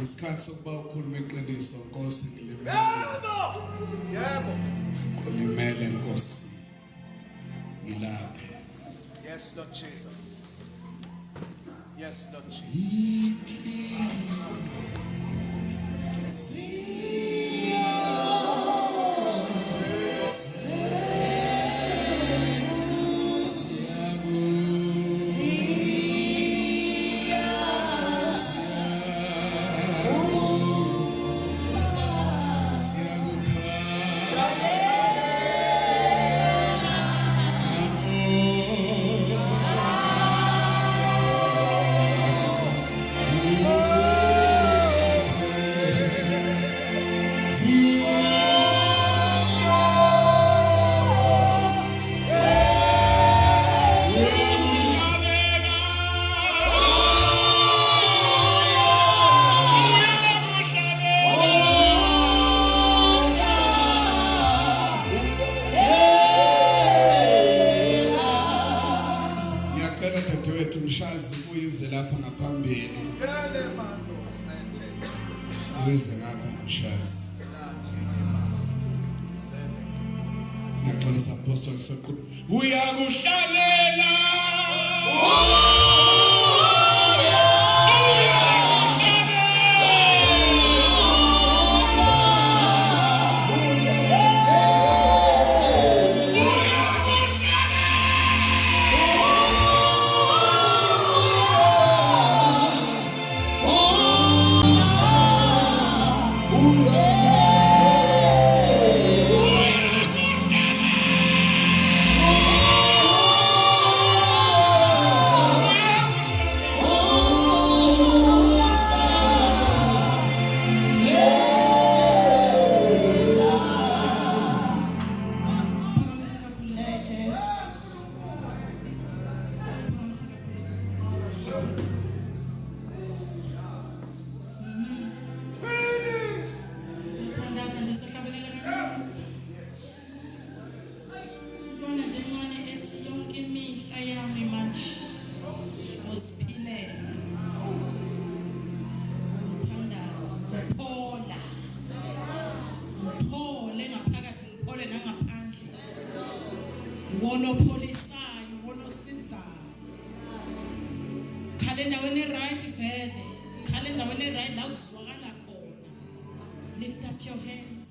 Isikhathi sokuba ukhulume iqiniso Nkosi ngilimele. Yebo. Ulimele Nkosi. Ngilaphe. Yes Lord Jesus. Yes Lord Jesus. Umshazi uyize lapha ngaphambili. Uyize ngapha umshazi. Ngixolisa Apostle soqhu. Uyakuhlalela. Wonopholisayo, wonosizayo. Khale endaweni right vele. Khale endaweni right la kuzwakala khona. Lift up your hand.